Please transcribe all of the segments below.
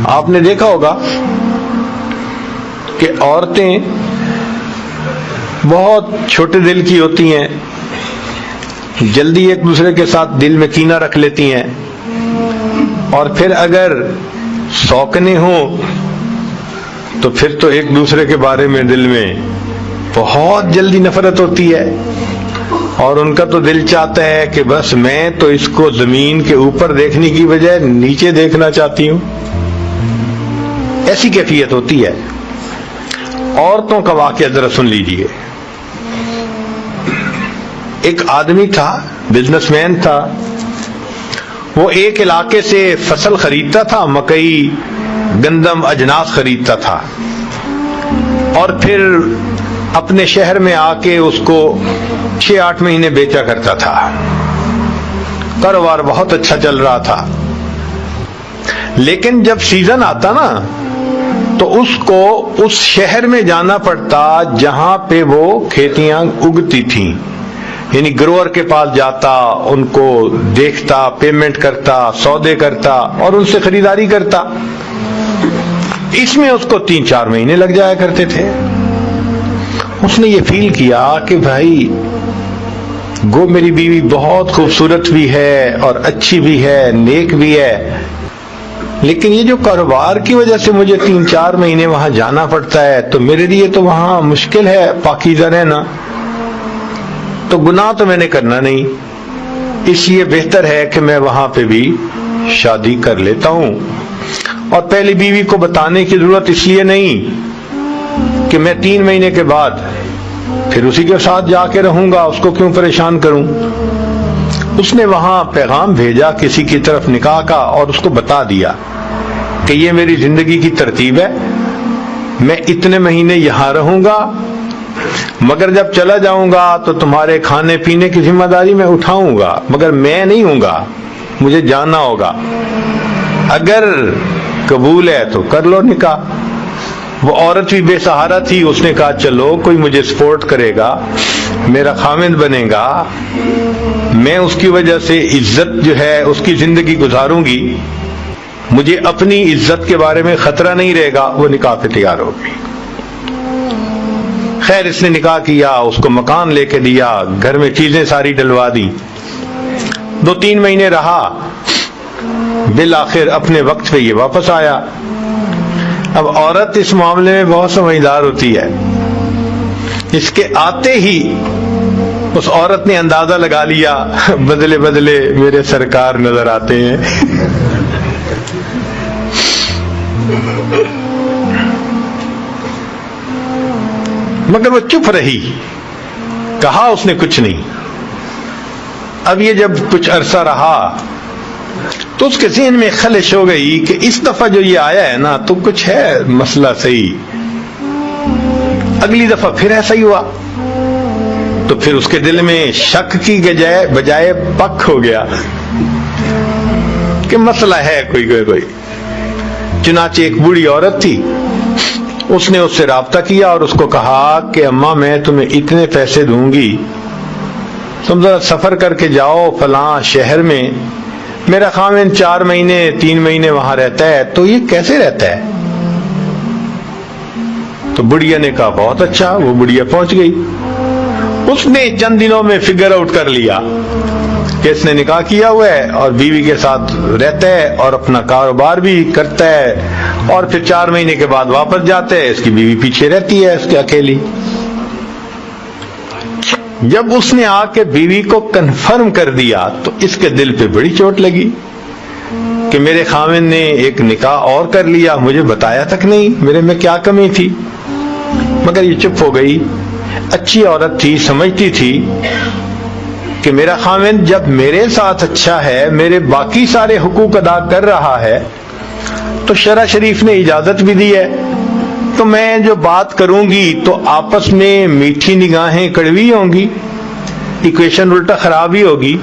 آپ نے دیکھا ہوگا کہ عورتیں بہت چھوٹے دل کی ہوتی ہیں، جلدی ایک دوسرے کے ساتھ دل میں کینہ رکھ لیتی ہیں، اور پھر اگر سوکنے ہوں تو پھر تو ایک دوسرے کے بارے میں دل میں بہت جلدی نفرت ہوتی ہے، اور ان کا تو دل چاہتا ہے کہ بس میں تو اس کو زمین کے اوپر دیکھنے کی بجائے نیچے دیکھنا چاہتی ہوں۔ ایسی کیفیت ہوتی ہے۔ عورتوں کا واقعہ ذرا سن لیجئے۔ ایک آدمی تھا، بزنس مین تھا، وہ ایک علاقے سے فصل خریدتا تھا، مکئی، گندم، اجناس خریدتا تھا، اور پھر اپنے شہر میں آ کے اس کو 6-8 مہینے بیچا کرتا تھا۔ کاروبار بہت اچھا چل رہا تھا، لیکن جب سیزن آتا نا تو اس کو اس شہر میں جانا پڑتا جہاں پہ وہ کھیتیاں اگتی تھیں، یعنی گروور کے پاس جاتا، ان کو دیکھتا، پیمنٹ کرتا، سودے کرتا اور ان سے خریداری کرتا۔ اس میں اس کو 3-4 مہینے لگ جایا کرتے تھے۔ اس نے یہ فیل کیا کہ بھائی گو میری بیوی بہت خوبصورت بھی ہے اور اچھی بھی ہے، نیک بھی ہے، لیکن یہ جو کاروبار کی وجہ سے مجھے 3-4 مہینے وہاں جانا پڑتا ہے تو میرے لیے تو وہاں مشکل ہے پاکیزہ رہنا، تو گناہ تو میں نے کرنا نہیں، اس لیے بہتر ہے کہ میں وہاں پہ بھی شادی کر لیتا ہوں۔ اور پہلی بیوی کو بتانے کی ضرورت اس لیے نہیں کہ میں 3 مہینے کے بعد پھر اسی کے ساتھ جا کے رہوں گا، اس کو کیوں پریشان کروں۔ اس نے وہاں پیغام بھیجا کسی کی طرف نکاح کا، اور اس کو بتا دیا کہ یہ میری زندگی کی ترتیب ہے، میں اتنے مہینے یہاں رہوں گا، مگر جب چلا جاؤں گا تو تمہارے کھانے پینے کی ذمہ داری میں اٹھاؤں گا، مگر میں نہیں ہوں گا، مجھے جانا ہوگا، اگر قبول ہے تو کر لو نکاح۔ وہ عورت بھی بے سہارا تھی، اس نے کہا چلو کوئی مجھے سپورٹ کرے گا، میرا خامند بنے گا، میں اس کی وجہ سے عزت جو ہے اس کی زندگی گزاروں گی، مجھے اپنی عزت کے بارے میں خطرہ نہیں رہے گا۔ وہ نکاح پہ تیار ہو گئی۔ خیر اس نے نکاح کیا، اس کو مکان لے کے دیا، گھر میں چیزیں ساری ڈلوا دی، 2-3 مہینے رہا، بالآخر اپنے وقت پہ یہ واپس آیا۔ اب عورت اس معاملے میں بہت سمجھدار ہوتی ہے، اس کے آتے ہی اس عورت نے اندازہ لگا لیا بدلے بدلے میرے سرکار نظر آتے ہیں۔ مگر وہ چپ رہی، کہا اس نے کچھ نہیں۔ اب یہ جب کچھ عرصہ رہا تو اس کے ذہن میں خلش ہو گئی کہ اس دفعہ جو یہ آیا ہے نا تو کچھ ہے مسئلہ صحیح، اگلی دفعہ پھر ایسا ہی ہوا، تو پھر اس کے دل میں شک کی بجائے پک ہو گیا کہ مسئلہ ہے کوئی۔ چنانچہ ایک بوڑھی عورت تھی، اس نے اس سے رابطہ کیا اور اس کو کہا کہ اماں میں تمہیں اتنے پیسے دوں گی، تم ذرا سفر کر کے جاؤ فلاں شہر میں، میرا خامن 4 مہینے 3 مہینے وہاں رہتا ہے، تو یہ کیسے رہتا ہے؟ تو بڑھیا نے کہا بہت اچھا۔ وہ بڑھیا پہنچ گئی، اس نے چند دنوں میں فگر آؤٹ کر لیا کہ اس نے نکاح کیا ہوا ہے اور بیوی کے ساتھ رہتا ہے اور اپنا کاروبار بھی کرتا ہے، اور پھر 4 مہینے کے بعد واپس جاتا ہے، اس کی بیوی پیچھے رہتی ہے اس کے اکیلی۔ جب اس نے آ کے بیوی کو کنفرم کر دیا تو اس کے دل پہ بڑی چوٹ لگی کہ میرے خامن نے ایک نکاح اور کر لیا، مجھے بتایا تک نہیں، میرے میں کیا کمی تھی۔ مگر یہ چپ ہو گئی، اچھی عورت تھی، سمجھتی تھی کہ میرا خامن جب میرے ساتھ اچھا ہے، میرے باقی سارے حقوق ادا کر رہا ہے، تو شرع شریف نے اجازت بھی دی ہے، تو میں جو بات کروں گی تو آپس میں میٹھی نگاہیں کڑوی ہوں گی، ایکویشن الٹا خراب ہی ہوگی،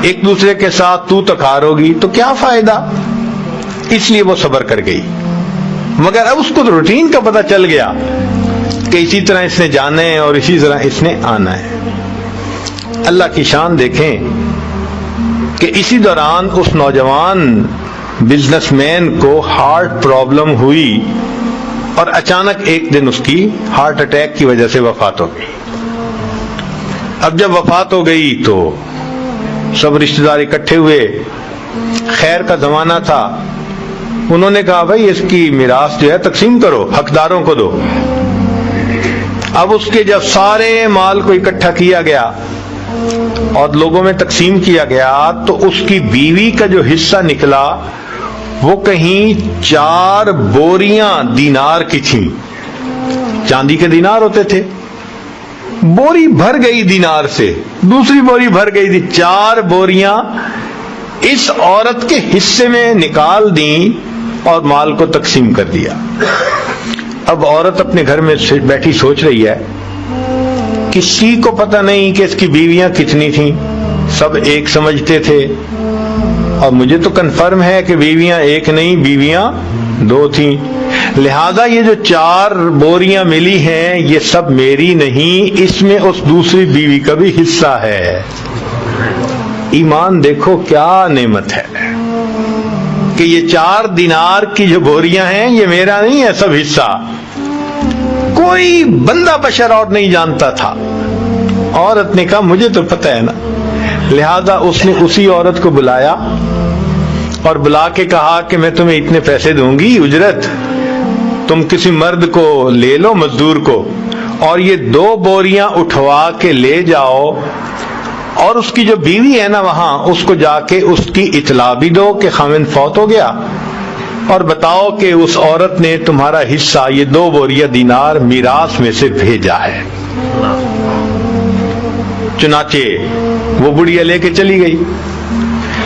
ایک دوسرے کے ساتھ تو تکار ہوگی، تو کیا فائدہ۔ اس لیے وہ صبر کر گئی۔ مگر اب اس کو روٹین کا پتہ چل گیا کہ اسی طرح اس نے جانا ہے اور اسی طرح اس نے آنا ہے۔ اللہ کی شان دیکھیں کہ اسی دوران اس نوجوان بزنس مین کو ہارٹ پرابلم ہوئی اور اچانک ایک دن اس کی ہارٹ اٹیک کی وجہ سے وفات ہو گئی. اب جب وفات ہو گئی تو سب رشتہ دار اکٹھے ہوئے، خیر کا زمانہ تھا. انہوں نے کہا بھائی اس کی میراث جو ہے تقسیم کرو، حقداروں کو دو. اب اس کے جب سارے مال کو اکٹھا کیا گیا اور لوگوں میں تقسیم کیا گیا تو اس کی بیوی کا جو حصہ نکلا وہ کہیں 4 بوریاں دینار کی تھیں. چاندی کے دینار ہوتے تھے. بوری بھر گئی دینار سے، دوسری بوری بھر گئی تھی، 4 بوریاں اس عورت کے حصے میں نکال دیں اور مال کو تقسیم کر دیا. اب عورت اپنے گھر میں بیٹھی سوچ رہی ہے، کسی کو پتہ نہیں کہ اس کی بیویاں کتنی تھیں، سب ایک سمجھتے تھے، اور مجھے تو کنفرم ہے کہ بیویاں ایک نہیں، بیویاں 2 تھیں. لہذا یہ جو 4 بوریاں ملی ہیں یہ سب میری نہیں، اس میں اس دوسری بیوی کا بھی حصہ ہے. ایمان دیکھو کیا نعمت ہے کہ یہ 4 دینار کی جو بوریاں ہیں یہ میرا نہیں ہے، سب حصہ. کوئی بندہ بشر اور نہیں جانتا تھا. عورت نے کہا مجھے تو پتہ ہے نا. لہذا اس نے اسی عورت کو بلایا اور بلا کے کہا کہ میں تمہیں اتنے پیسے دوں گی اجرت، تم کسی مرد کو لے لو، مزدور کو، اور یہ 2 بوریاں اٹھوا کے لے جاؤ، اور اس کی جو بیوی ہے نا وہاں اس کو جا کے اس کی اطلاع بھی دو کہ خاوند فوت ہو گیا، اور بتاؤ کہ اس عورت نے تمہارا حصہ یہ 2 بوریاں دینار میراث میں سے بھیجا ہے. چنانچہ وہ بڑھیا لے کے چلی گئی.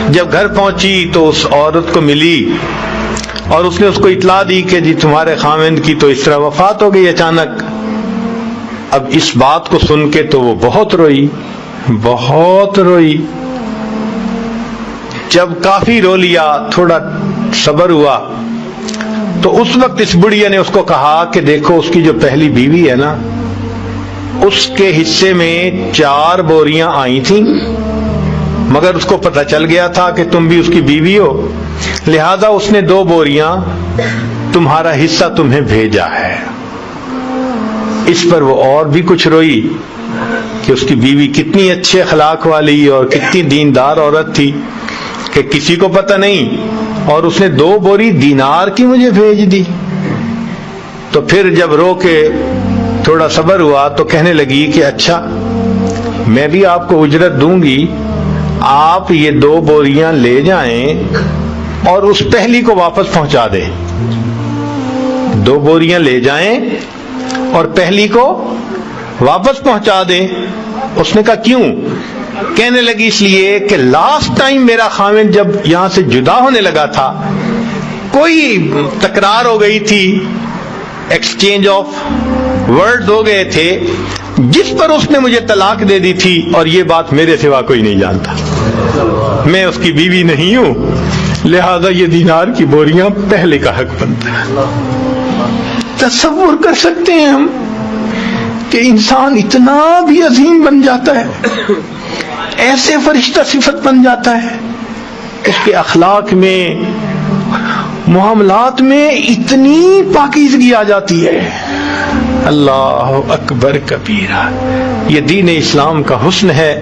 جب گھر پہنچی تو اس عورت کو ملی اور اس نے اس کو اطلاع دی کہ جی تمہارے خاوند کی تو اس طرح وفات ہو گئی اچانک. اب اس بات کو سن کے تو وہ بہت روئی، بہت روئی. جب کافی رو لیا، تھوڑا صبر ہوا، تو اس وقت اس بڑھیا نے اس کو کہا کہ دیکھو اس کی جو پہلی بیوی ہے نا اس کے حصے میں 4 بوریاں آئی تھیں، مگر اس کو پتہ چل گیا تھا کہ تم بھی اس کی بیوی ہو، لہذا اس نے 2 بوریاں تمہارا حصہ تمہیں بھیجا ہے. اس پر وہ اور بھی کچھ روئی کہ اس کی بیوی کتنی اچھے اخلاق والی اور کتنی دیندار عورت تھی کہ کسی کو پتہ نہیں، اور اس نے 2 بوری دینار کی مجھے بھیج دی. تو پھر جب رو کے تھوڑا صبر ہوا تو کہنے لگی کہ اچھا میں بھی آپ کو اجرت دوں گی، آپ یہ 2 بوریاں لے جائیں اور اس پہلی کو واپس پہنچا دیں. 2 بوریاں لے جائیں اور پہلی کو واپس پہنچا دیں. اس نے کہا کیوں؟ کہنے لگی اس لیے کہ لاسٹ ٹائم میرا خاوند جب یہاں سے جدا ہونے لگا تھا، کوئی تکرار ہو گئی تھی، ایکسچینج آف ورڈز ہو گئے تھے، جس پر اس نے مجھے طلاق دے دی تھی، اور یہ بات میرے سوا کوئی نہیں جانتا، میں اس کی بیوی نہیں ہوں، لہذا یہ دینار کی بوریاں پہلے کا حق بنتا ہے. تصور کر سکتے ہیں ہم کہ انسان اتنا بھی عظیم بن جاتا ہے، ایسے فرشتہ صفت بن جاتا ہے، اس کے اخلاق میں، معاملات میں اتنی پاکیزگی آ جاتی ہے. اللہ اکبر کبیرہ. یہ دین اسلام کا حسن ہے